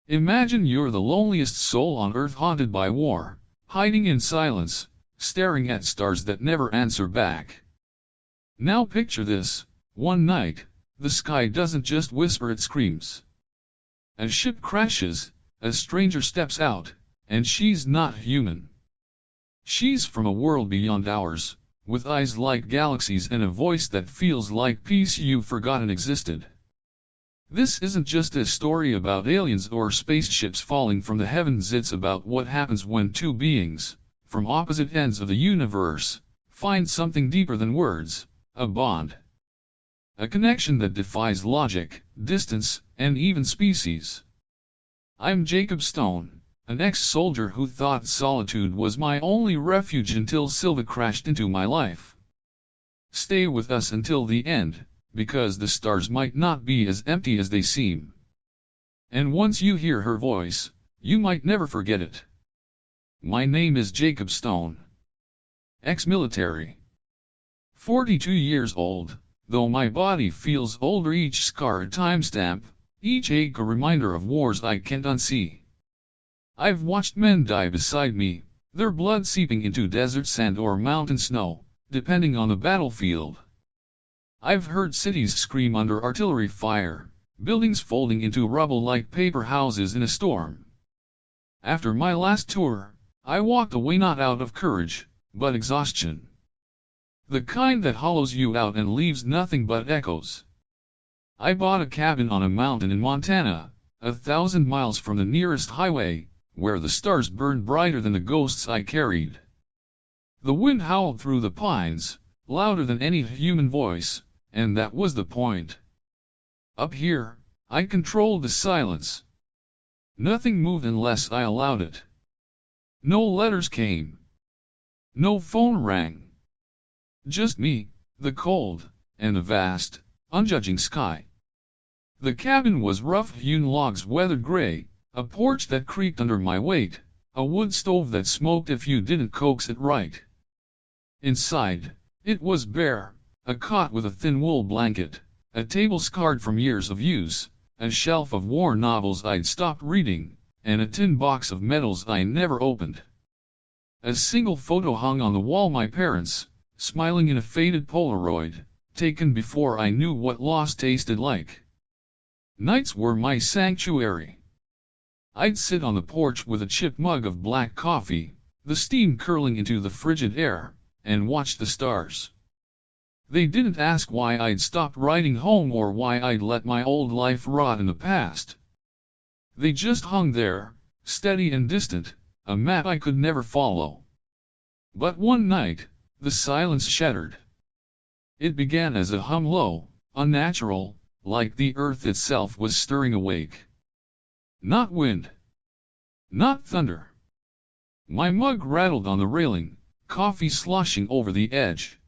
Imagine you're the loneliest soul on Earth haunted by war, hiding in silence, staring at stars that never answer back. Now picture this, one night, the sky doesn't just whisper, it screams. A ship crashes, a stranger steps out, and she's not human. She's from a world beyond ours, with eyes like galaxies and a voice that feels like peace you've forgotten existed. This isn't just a story about aliens or spaceships falling from the heavens, it's about what happens when two beings, from opposite ends of the universe, find something deeper than words, a bond. A connection that defies logic, distance, and even species. I'm Jacob Stone, an ex-soldier who thought solitude was my only refuge until Sylva crashed into my life. Stay with us until the end, because the stars might not be as empty as they seem. And once you hear her voice, you might never forget it. My name is Jacob Stone. Ex-military. 42 years old, though my body feels older, each scar a timestamp, each ache a reminder of wars I can't unsee. I've watched men die beside me, their blood seeping into desert sand or mountain snow, depending on the battlefield. I've heard cities scream under artillery fire, buildings folding into rubble like paper houses in a storm. After my last tour, I walked away not out of courage, but exhaustion. The kind that hollows you out and leaves nothing but echoes. I bought a cabin on a mountain in Montana, 1,000 miles from the nearest highway, where the stars burned brighter than the ghosts I carried. The wind howled through the pines, louder than any human voice, and that was the point. Up here, I controlled the silence. Nothing moved unless I allowed it. No letters came. No phone rang. Just me, the cold, and the vast, unjudging sky. The cabin was rough-hewn logs weathered gray, a porch that creaked under my weight, a wood stove that smoked if you didn't coax it right. Inside, it was bare, a cot with a thin wool blanket, a table scarred from years of use, a shelf of worn novels I'd stopped reading, and a tin box of medals I never opened. A single photo hung on the wall, my parents, smiling in a faded Polaroid, taken before I knew what loss tasted like. Nights were my sanctuary. I'd sit on the porch with a chipped mug of black coffee, the steam curling into the frigid air, and watch the stars. They didn't ask why I'd stopped writing home or why I'd let my old life rot in the past. They just hung there, steady and distant, a map I could never follow. But one night, the silence shattered. It began as a hum, low, unnatural, like the earth itself was stirring awake. Not wind. Not thunder. My mug rattled on the railing, coffee sloshing over the edge.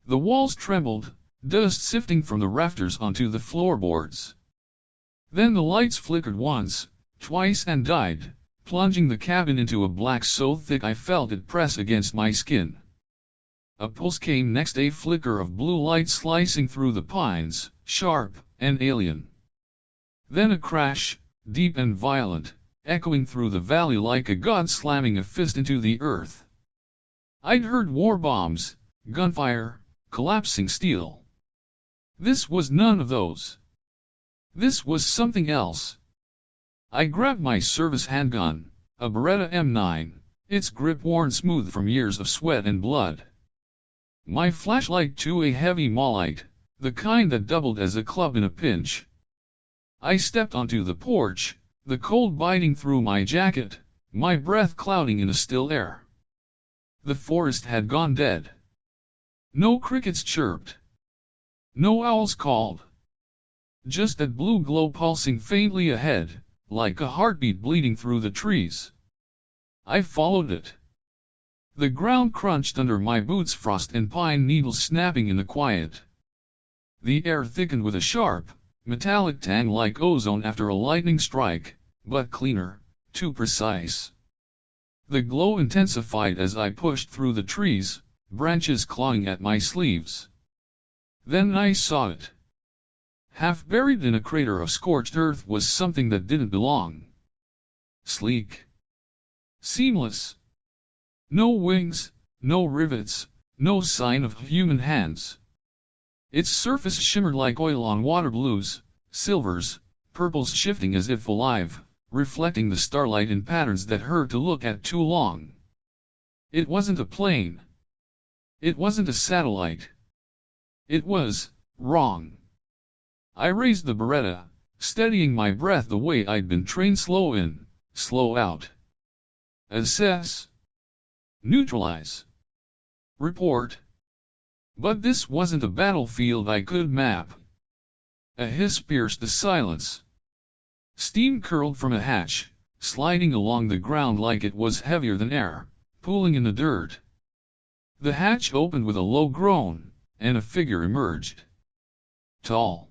The walls trembled, dust sifting from the rafters onto the floorboards. Then the lights flickered once, twice and died, plunging the cabin into a black so thick I felt it press against my skin. A pulse came next, a flicker of blue light slicing through the pines, sharp and alien. Then a crash, deep and violent, echoing through the valley like a god slamming a fist into the earth. I'd heard war bombs, gunfire, collapsing steel. This was none of those. This was something else. I grabbed my service handgun, a Beretta M9, its grip worn smooth from years of sweat and blood. My flashlight to a heavy Maulite, the kind that doubled as a club in a pinch. I stepped onto the porch, the cold biting through my jacket, my breath clouding in the still air. The forest had gone dead. No crickets chirped. No owls called. Just that blue glow pulsing faintly ahead, like a heartbeat bleeding through the trees. I followed it. The ground crunched under my boots, frost and pine needles snapping in the quiet. The air thickened with a sharp, metallic tang like ozone after a lightning strike, but cleaner, too precise. The glow intensified as I pushed through the trees, branches clawing at my sleeves. Then I saw it. Half buried in a crater of scorched earth was something that didn't belong. sleek, seamless. No wings, no rivets, no sign of human hands. Its surface shimmered like oil on water, blues, silvers, purples shifting as if alive, reflecting the starlight in patterns that hurt to look at too long. It wasn't a plane. It wasn't a satellite. It was wrong. I raised the Beretta, steadying my breath the way I'd been trained: slow in, slow out. Assess. Neutralize. Report. But this wasn't a battlefield I could map. A hiss pierced the silence. Steam curled from a hatch, sliding along the ground like it was heavier than air, pooling in the dirt. The hatch opened with a low groan, and a figure emerged. Tall.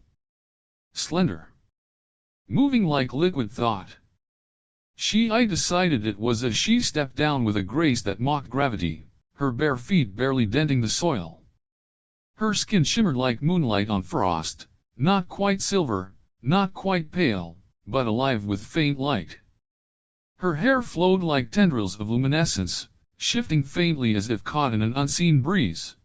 Slender. Moving like liquid thought. I decided it was as she stepped down with a grace that mocked gravity, her bare feet barely denting the soil. Her skin shimmered like moonlight on frost, not quite silver, not quite pale, but alive with faint light. Her hair flowed like tendrils of luminescence, shifting faintly as if caught in an unseen breeze.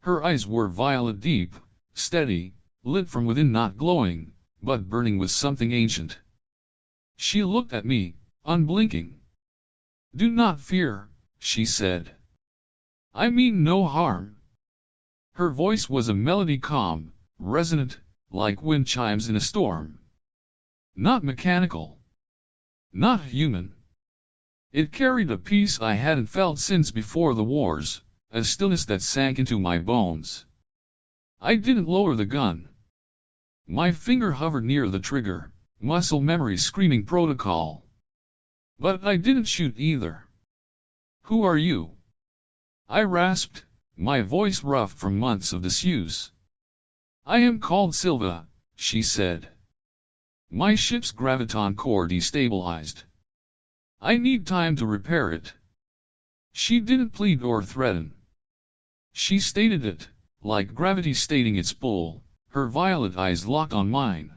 Her eyes were violet deep, steady, lit from within, not glowing, but burning with something ancient. She looked at me, unblinking. "Do not fear," she said. "I mean no harm." Her voice was a melody, calm, resonant, like wind chimes in a storm. Not mechanical. Not human. It carried a peace I hadn't felt since before the wars, a stillness that sank into my bones. I didn't lower the gun. My finger hovered near the trigger, muscle memory screaming protocol. But I didn't shoot either. "Who are you?" I rasped, my voice rough from months of disuse. "I am called Sylva," she said. "My ship's graviton core destabilized. I need time to repair it." She didn't plead or threaten. She stated it, like gravity stating its pull, her violet eyes locked on mine.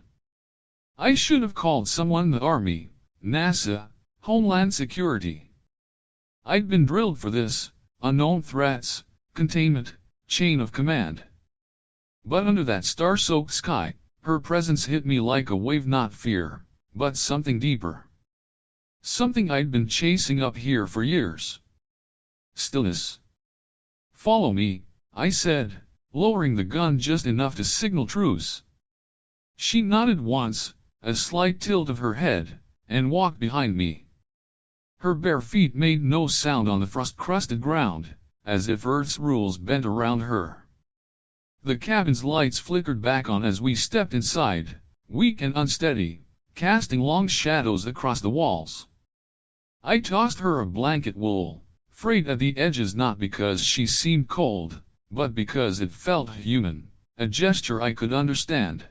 I should have called someone: the Army, NASA, Homeland Security. I'd been drilled for this: unknown threats, containment, chain of command. But under that star-soaked sky, her presence hit me like a wave: not fear, but something deeper. Something I'd been chasing up here for years. Stillness. "Follow me," I said, lowering the gun just enough to signal truce. She nodded once, a slight tilt of her head, and walked behind me. Her bare feet made no sound on the frost-crusted ground, as if Earth's rules bent around her. The cabin's lights flickered back on as we stepped inside, weak and unsteady, casting long shadows across the walls. I tossed her a blanket wool, frayed at the edges, not because she seemed cold, but because it felt human, a gesture I could understand.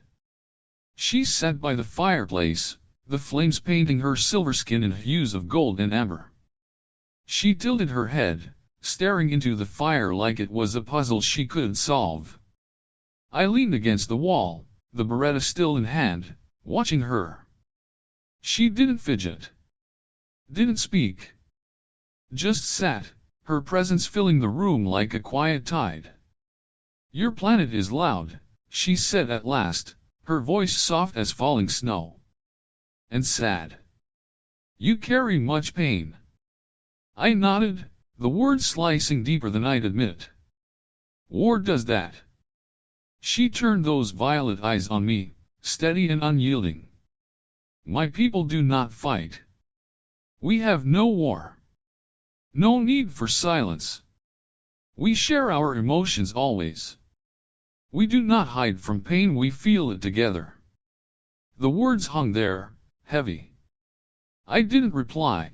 She sat by the fireplace, the flames painting her silver skin in hues of gold and amber. She tilted her head, staring into the fire like it was a puzzle she couldn't solve. I leaned against the wall, the Beretta still in hand, watching her. She didn't fidget. Didn't speak. Just sat, her presence filling the room like a quiet tide. "Your planet is loud," she said at last, her voice soft as falling snow. "And sad. You carry much pain." I nodded, the words slicing deeper than I'd admit. "War does that." She turned those violet eyes on me, steady and unyielding. "My people do not fight. We have no war. No need for silence. We share our emotions always. We do not hide from pain, we feel it together." The words hung there, heavy. I didn't reply.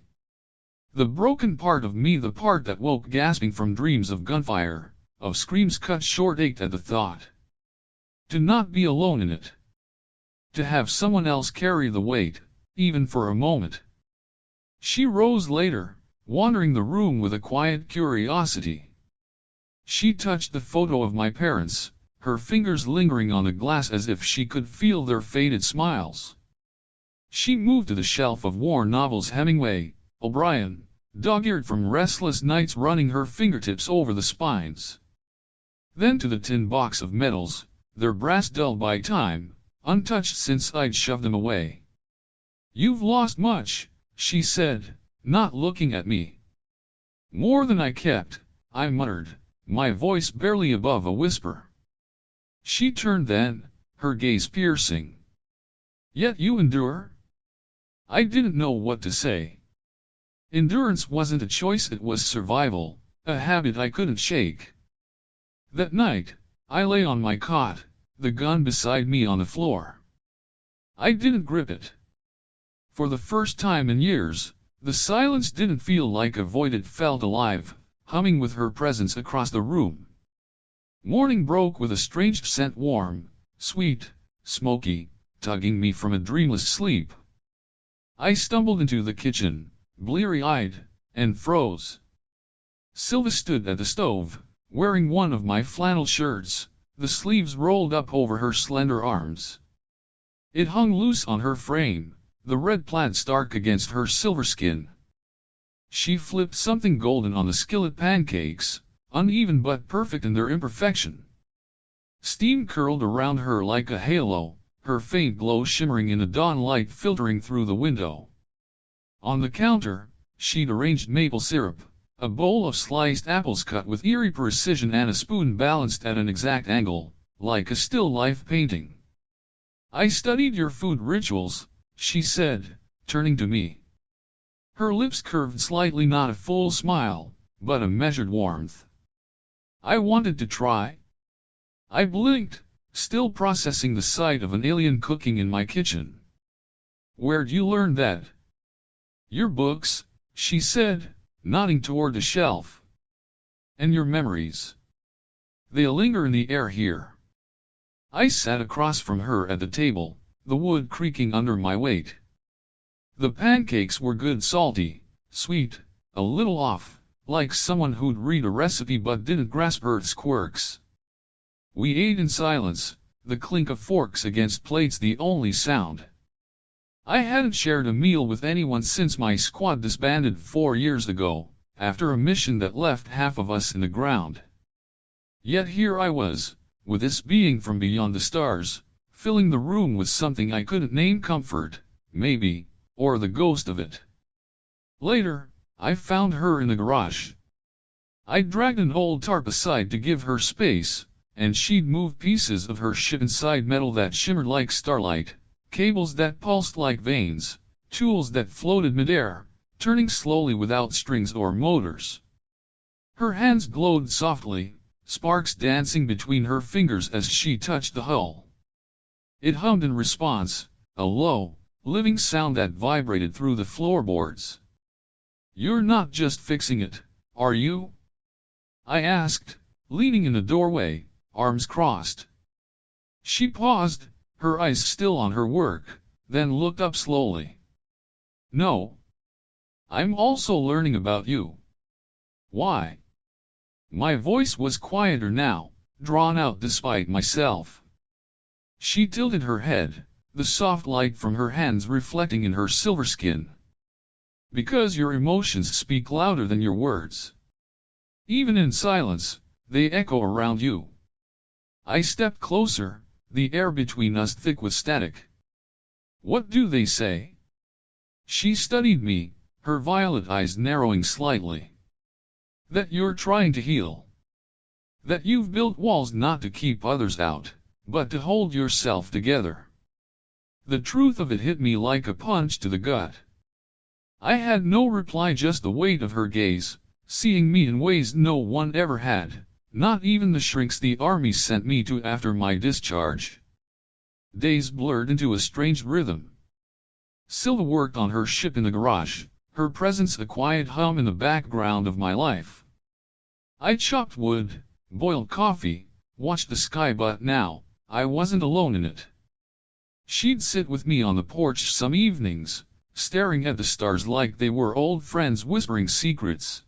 The broken part of me, the part that woke gasping from dreams of gunfire, of screams cut short, ached at the thought. To not be alone in it. To have someone else carry the weight, even for a moment. She rose later, wandering the room with a quiet curiosity. She touched the photo of my parents, her fingers lingering on the glass as if she could feel their faded smiles. She moved to the shelf of war novels, Hemingway, O'Brien, dog-eared from restless nights, running her fingertips over the spines. Then to the tin box of medals, their brass dulled by time, untouched since I'd shoved them away. "You've lost much," she said, not looking at me. "More than I kept," I muttered, my voice barely above a whisper. She turned then, her gaze piercing. "Yet you endure?" I didn't know what to say. Endurance wasn't a choice, it was survival, a habit I couldn't shake. That night, I lay on my cot, the gun beside me on the floor. I didn't grip it. For the first time in years, the silence didn't feel like a void, it felt alive, humming with her presence across the room. Morning broke with a strange scent, warm, sweet, smoky, tugging me from a dreamless sleep. I stumbled into the kitchen, bleary-eyed, and froze. Sylva stood at the stove, wearing one of my flannel shirts, the sleeves rolled up over her slender arms. It hung loose on her frame, the red plaid stark against her silver skin. She flipped something golden on the skillet, pancakes, uneven but perfect in their imperfection. Steam curled around her like a halo, her faint glow shimmering in the dawn light filtering through the window. On the counter, she'd arranged maple syrup, a bowl of sliced apples cut with eerie precision, and a spoon balanced at an exact angle, like a still life painting. "I studied your food rituals," she said, turning to me. Her lips curved slightly, not a full smile, but a measured warmth. I wanted to try. I blinked, still processing the sight of an alien cooking in my kitchen. "Where'd you learn that?" "Your books," she said, nodding toward the shelf. "And your memories. They linger in the air here." I sat across from her at the table, the wood creaking under my weight. The pancakes were good, salty, sweet, a little off, like someone who'd read a recipe but didn't grasp Earth's quirks. We ate in silence, the clink of forks against plates the only sound. I hadn't shared a meal with anyone since my squad disbanded 4 years ago, after a mission that left half of us in the ground. Yet here I was, with this being from beyond the stars, filling the room with something I couldn't name, comfort, maybe, or the ghost of it. Later, I found her in the garage. I dragged an old tarp aside to give her space, and she'd moved pieces of her ship inside metal that shimmered like starlight, cables that pulsed like veins, tools that floated midair, turning slowly without strings or motors. Her hands glowed softly, sparks dancing between her fingers as she touched the hull. It hummed in response, a low, living sound that vibrated through the floorboards. "You're not just fixing it, are you?" I asked, leaning in the doorway, arms crossed. She paused, her eyes still on her work, then looked up slowly. "No. I'm also learning about you." "Why?" My voice was quieter now, drawn out despite myself. She tilted her head, the soft light from her hands reflecting in her silver skin. "Because your emotions speak louder than your words. Even in silence, they echo around you." I stepped closer, the air between us thick with static. "What do they say?" She studied me, her violet eyes narrowing slightly. "That you're trying to heal. That you've built walls not to keep others out, but to hold yourself together." The truth of it hit me like a punch to the gut. I had no reply, just the weight of her gaze, seeing me in ways no one ever had, not even the shrinks the army sent me to after my discharge. Days blurred into a strange rhythm. Sylva worked on her ship in the garage, her presence a quiet hum in the background of my life. I chopped wood, boiled coffee, watched the sky, but now, I wasn't alone in it. She'd sit with me on the porch some evenings, staring at the stars like they were old friends whispering secrets.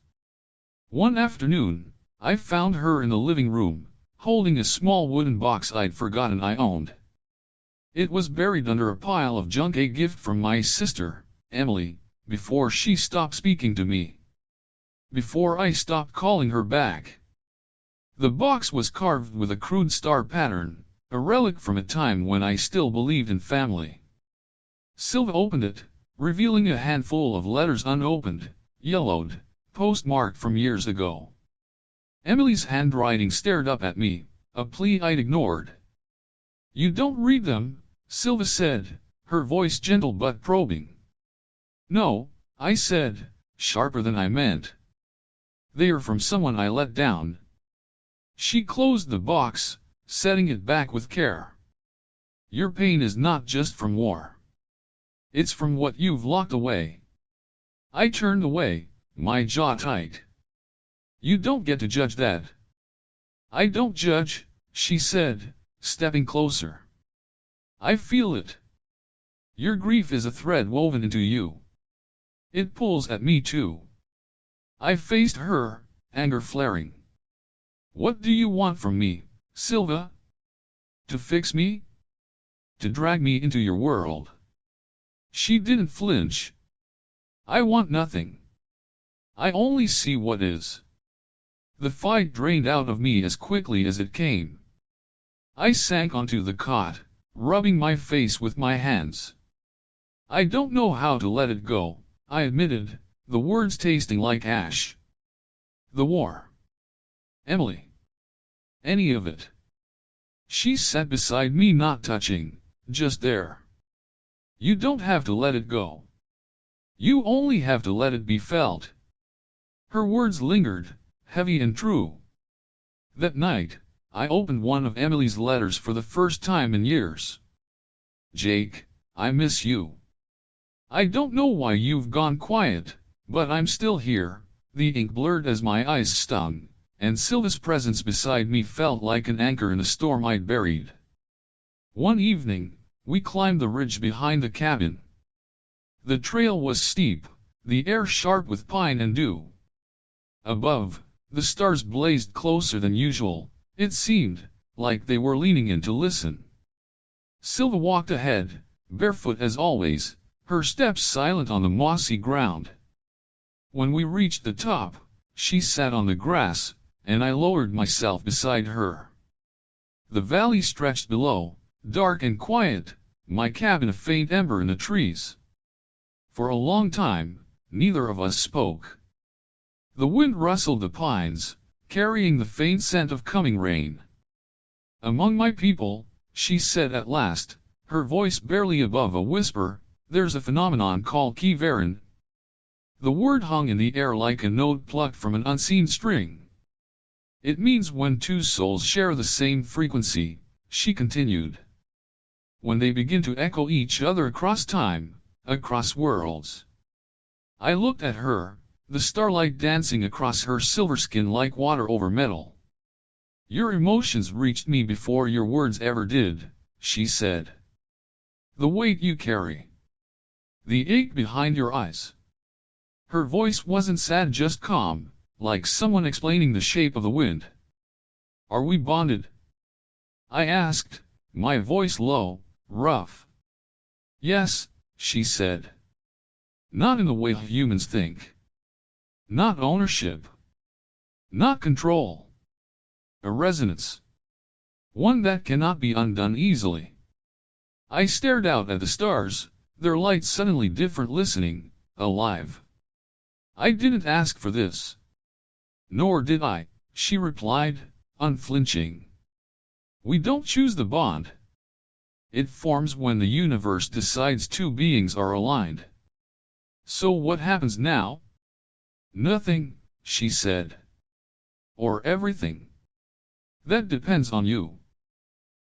One afternoon, I found her in the living room, holding a small wooden box I'd forgotten I owned. It was buried under a pile of junk, a gift from my sister, Emily, before she stopped speaking to me. Before I stopped calling her back. The box was carved with a crude star pattern, a relic from a time when I still believed in family. Sylva opened it, revealing a handful of letters unopened, yellowed, postmarked from years ago. Emily's handwriting stared up at me, a plea I'd ignored. "You don't read them," Sylva said, her voice gentle but probing. "No," I said, sharper than I meant. "They are from someone I let down." She closed the box, setting it back with care. "Your pain is not just from war. It's from what you've locked away." I turned away, my jaw tight. "You don't get to judge that." "I don't judge," she said, stepping closer. "I feel it. Your grief is a thread woven into you. It pulls at me too." I faced her, anger flaring. "What do you want from me, Sylva? To fix me? To drag me into your world?" She didn't flinch. "I want nothing. I only see what is." The fight drained out of me as quickly as it came. I sank onto the cot, rubbing my face with my hands. "I don't know how to let it go," I admitted, the words tasting like ash. "The war. Emily. Any of it." She sat beside me, not touching, just there. "You don't have to let it go. You only have to let it be felt." Her words lingered, heavy and true. That night, I opened one of Emily's letters for the first time in years. "Jake, I miss you. I don't know why you've gone quiet, but I'm still here." The ink blurred as my eyes stung, and Sylva's presence beside me felt like an anchor in a storm I'd buried. One evening, we climbed the ridge behind the cabin. The trail was steep, the air sharp with pine and dew. Above, the stars blazed closer than usual. It seemed like they were leaning in to listen. Sylva walked ahead, barefoot as always, her steps silent on the mossy ground. When we reached the top, she sat on the grass, and I lowered myself beside her. The valley stretched below, dark and quiet, my cabin a faint ember in the trees. For a long time, neither of us spoke. The wind rustled the pines, carrying the faint scent of coming rain. "Among my people," she said at last, her voice barely above a whisper, "there's a phenomenon called khe'varin." The word hung in the air like a note plucked from an unseen string. "It means when two souls share the same frequency," she continued. "When they begin to echo each other across time, across worlds." I looked at her, the starlight dancing across her silver skin like water over metal. "Your emotions reached me before your words ever did," she said. "The weight you carry. The ache behind your eyes." Her voice wasn't sad, just calm, like someone explaining the shape of the wind. "Are we bonded?" I asked, my voice low, rough. "Yes," she said. "Not in the way humans think. Not ownership. Not control. A resonance. One that cannot be undone easily." I stared out at the stars, their light suddenly different, listening, alive. "I didn't ask for this." "Nor did I," she replied, unflinching. "We don't choose the bond. It forms when the universe decides two beings are aligned." "So what happens now?" "Nothing," she said. "Or everything. That depends on you."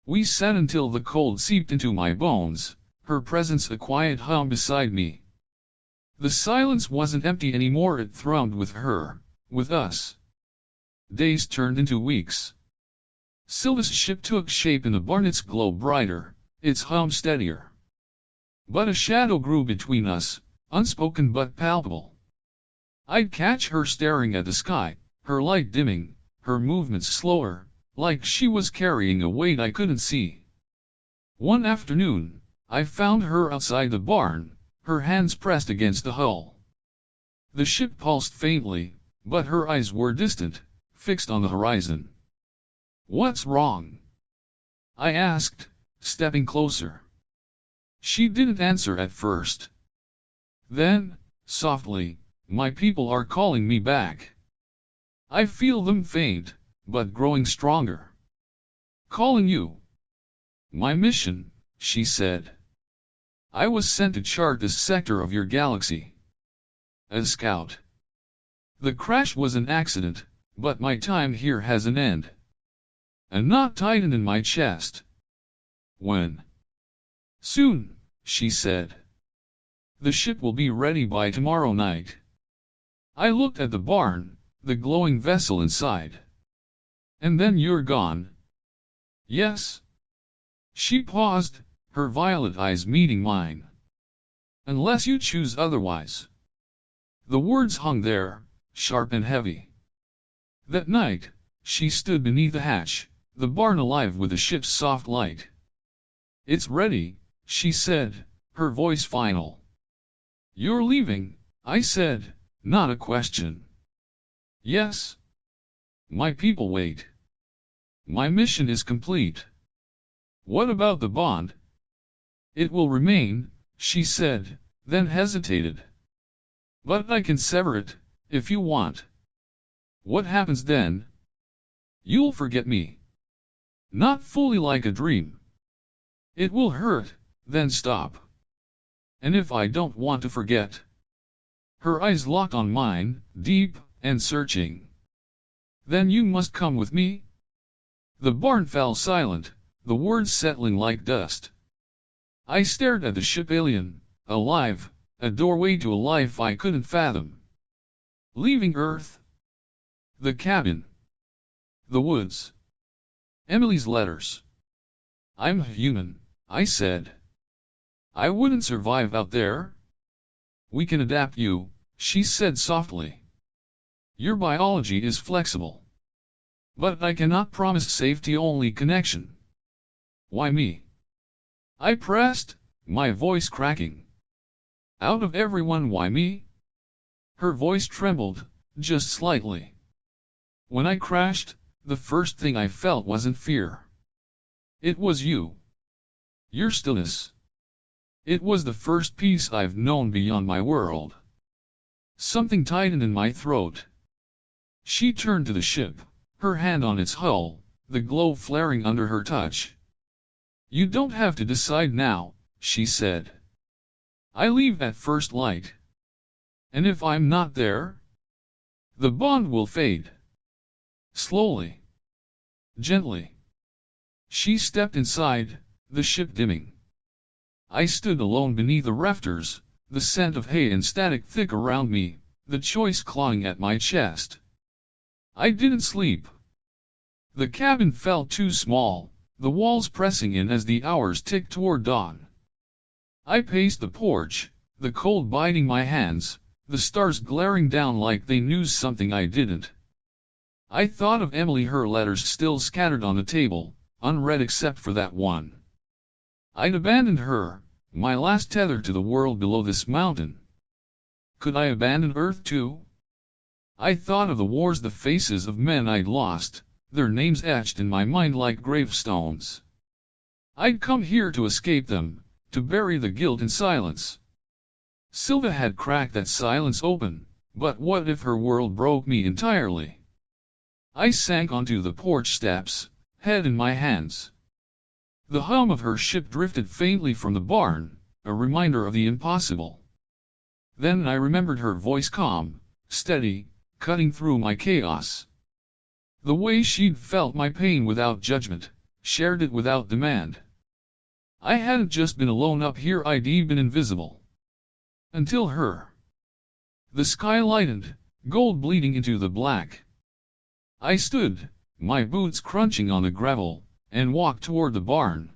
We sat until the cold seeped into my bones, her presence a quiet hum beside me. The silence wasn't empty anymore, it thrummed with her, with us. Days turned into weeks. Sylva's ship took shape in the barn, its glow brighter, its hum steadier. But a shadow grew between us, unspoken but palpable. I'd catch her staring at the sky, her light dimming, her movements slower, like she was carrying a weight I couldn't see. One afternoon, I found her outside the barn, her hands pressed against the hull. The ship pulsed faintly, but her eyes were distant, fixed on the horizon. "What's wrong?" I asked, stepping closer. She didn't answer at first. Then, softly, "My people are calling me back. I feel them faint, but growing stronger." "Calling you?" "My mission," she said. "I was sent to chart this sector of your galaxy. As scout. The crash was an accident, but my time here has an end." A knot tightened in my chest. "When?" "Soon," she said. "The ship will be ready by tomorrow night." I looked at the barn, the glowing vessel inside. "And then you're gone?" "Yes." She paused, her violet eyes meeting mine. "Unless you choose otherwise." The words hung there, sharp and heavy. That night, she stood beneath the hatch, the barn alive with the ship's soft light. "It's ready," she said, her voice final. "You're leaving," I said, not a question. "Yes." "My people wait. My mission is complete." "What about the bond?" "It will remain," she said, then hesitated. "But I can sever it, if you want." "What happens then?" "You'll forget me." "Not fully, like a dream." "It will hurt, then stop." "And if I don't want to forget?" Her eyes locked on mine, deep and searching. "Then you must come with me." The barn fell silent, the words settling like dust. I stared at the ship, alien, alive, a doorway to a life I couldn't fathom. Leaving Earth? The cabin. The woods. Emily's letters. "I'm human," I said. "I wouldn't survive out there." "We can adapt you," she said softly. "Your biology is flexible. But I cannot promise safety, only connection." "Why me?" I pressed, my voice cracking. "Out of everyone, why me?" Her voice trembled, just slightly. "When I crashed, the first thing I felt wasn't fear. It was you. Your stillness. It was the first peace I've known beyond my world." Something tightened in my throat. She turned to the ship, her hand on its hull, the glow flaring under her touch. "You don't have to decide now," she said. "I leave at first light. And if I'm not there, the bond will fade. Slowly. Gently." She stepped inside, the ship dimming. I stood alone beneath the rafters, the scent of hay and static thick around me, the choice clawing at my chest. I didn't sleep. The cabin felt too small, the walls pressing in as the hours ticked toward dawn. I paced the porch, the cold biting my hands, the stars glaring down like they knew something I didn't. I thought of Emily, her letters still scattered on the table, unread except for that one. I'd abandoned her, my last tether to the world below this mountain. Could I abandon Earth too? I thought of the wars, the faces of men I'd lost, their names etched in my mind like gravestones. I'd come here to escape them, to bury the guilt in silence. Sylva had cracked that silence open, but what if her world broke me entirely? I sank onto the porch steps, head in my hands. The hum of her ship drifted faintly from the barn, a reminder of the impossible. Then I remembered her voice, calm, steady, cutting through my chaos. The way she'd felt my pain without judgment, shared it without demand. I hadn't just been alone up here, I'd been invisible. Until her. The sky lightened, gold bleeding into the black. I stood, my boots crunching on the gravel, and walked toward the barn.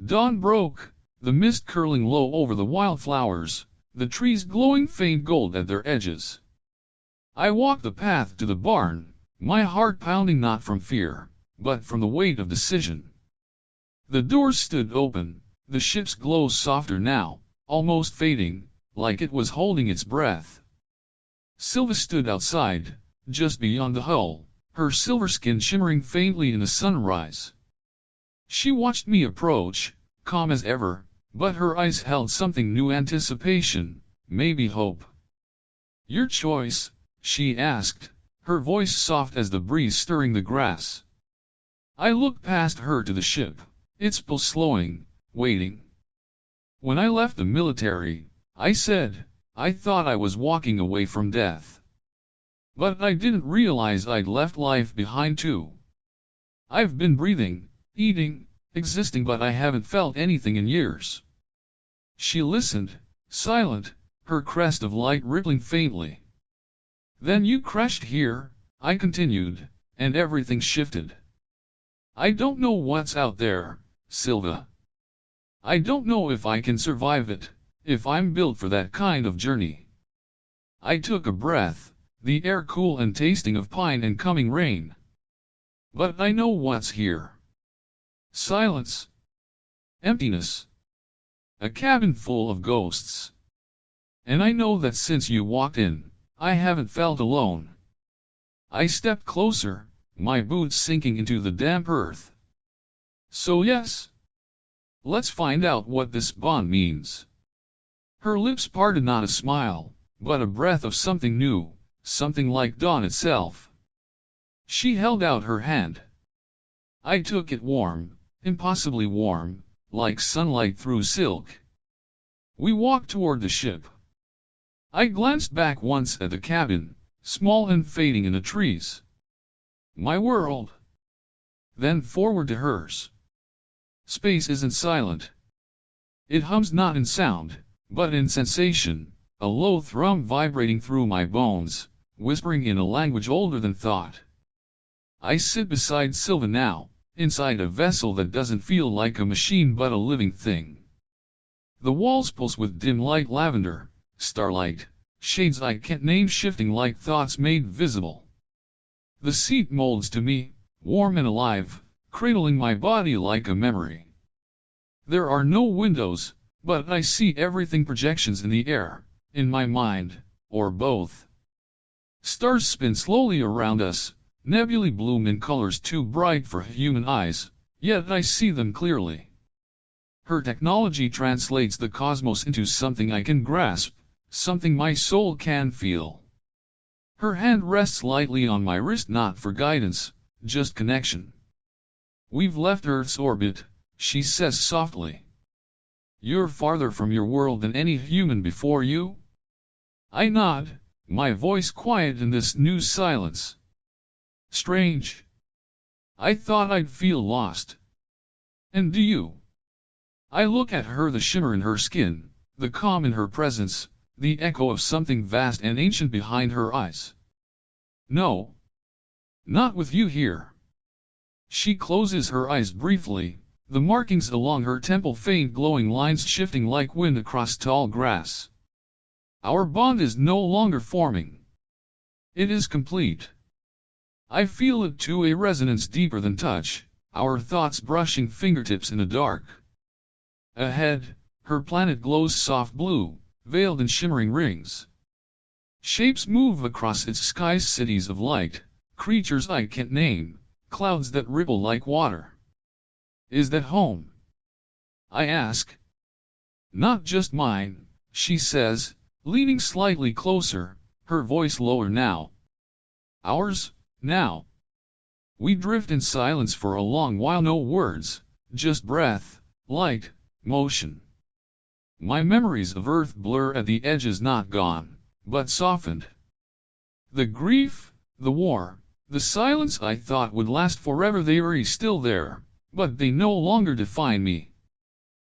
Dawn broke, the mist curling low over the wildflowers, the trees glowing faint gold at their edges. I walked the path to the barn, my heart pounding not from fear, but from the weight of decision. The doors stood open, the ship's glow softer now, almost fading, like it was holding its breath. Sylva stood outside, just beyond the hull, her silver skin shimmering faintly in the sunrise. She watched me approach, calm as ever, but her eyes held something new: anticipation, maybe hope. "Your choice?" she asked, her voice soft as the breeze stirring the grass. I looked past her to the ship, its pull slowing, waiting. "When I left the military," I said, "I thought I was walking away from death. But I didn't realize I'd left life behind too. I've been breathing, eating, existing, but I haven't felt anything in years." She listened, silent, her crest of light rippling faintly. "Then you crashed here," I continued, "and everything shifted. I don't know what's out there, Sylva. I don't know if I can survive it, if I'm built for that kind of journey." I took a breath, the air cool and tasting of pine and coming rain. "But I know what's here. Silence. Emptiness. A cabin full of ghosts. And I know that since you walked in, I haven't felt alone." I stepped closer, my boots sinking into the damp earth. "So yes. Let's find out what this bond means." Her lips parted, not a smile, but a breath of something new, something like dawn itself. She held out her hand. I took it, warm, impossibly warm, like sunlight through silk. We walked toward the ship. I glanced back once at the cabin, small and fading in the trees. My world. Then forward to hers. Space isn't silent. It hums not in sound, but in sensation, a low thrum vibrating through my bones, whispering in a language older than thought. I sit beside Sylva now, inside a vessel that doesn't feel like a machine but a living thing. The walls pulse with dim light, lavender, starlight, shades I can't name shifting like thoughts made visible. The seat molds to me, warm and alive, cradling my body like a memory. There are no windows, but I see everything: projections in the air, in my mind, or both. Stars spin slowly around us, nebulae bloom in colors too bright for human eyes, yet I see them clearly. Her technology translates the cosmos into something I can grasp, something my soul can feel. Her hand rests lightly on my wrist, not for guidance, just connection. "We've left Earth's orbit," she says softly. "You're farther from your world than any human before you?" I nod, my voice quiet in this new silence. "Strange. I thought I'd feel lost. And do you?" I look at her, the shimmer in her skin, the calm in her presence, the echo of something vast and ancient behind her eyes. "No. Not with you here." She closes her eyes briefly, the markings along her temple faint glowing lines shifting like wind across tall grass. "Our bond is no longer forming. It is complete. I feel it too, a resonance deeper than touch, our thoughts brushing fingertips in the dark." Ahead, her planet glows soft blue, veiled in shimmering rings. Shapes move across its skies, cities of light, creatures I can't name, clouds that ripple like water. "Is that home?" I ask. "Not just mine," she says, leaning slightly closer, her voice lower now. "Ours, now." We drift in silence for a long while, no words, just breath, light, motion. My memories of Earth blur at the edges, not gone, but softened. The grief, the war, the silence I thought would last forever, they are still there, but they no longer define me.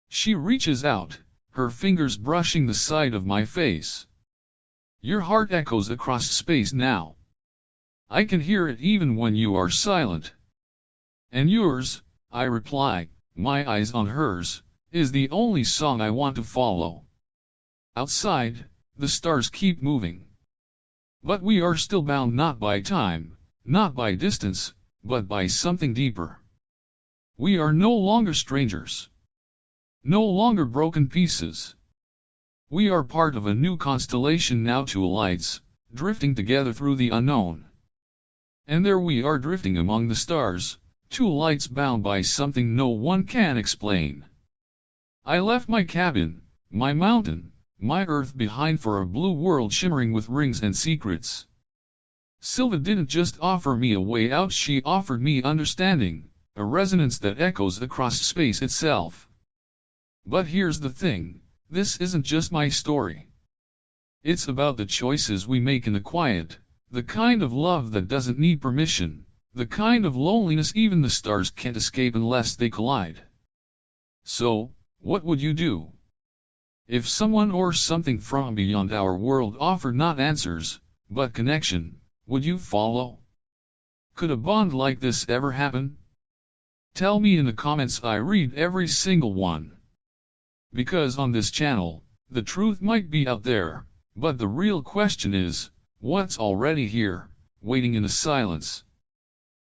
She reaches out, her fingers brushing the side of my face. "Your heart echoes across space now. I can hear it even when you are silent." "And yours," I reply, my eyes on hers, "is the only song I want to follow." Outside, the stars keep moving. But we are still bound not by time, not by distance, but by something deeper. We are no longer strangers. No longer broken pieces. We are part of a new constellation now, two lights, drifting together through the unknown. And there we are drifting among the stars, two lights bound by something no one can explain. I left my cabin, my mountain, my earth behind for a blue world shimmering with rings and secrets. Sylva didn't just offer me a way out, she offered me understanding, a resonance that echoes across space itself. But here's the thing, this isn't just my story. It's about the choices we make in the quiet, the kind of love that doesn't need permission, the kind of loneliness even the stars can't escape unless they collide. So, what would you do? If someone or something from beyond our world offered not answers, but connection, would you follow? Could a bond like this ever happen? Tell me in the comments, I read every single one. Because on this channel, the truth might be out there, but the real question is, what's already here, waiting in the silence?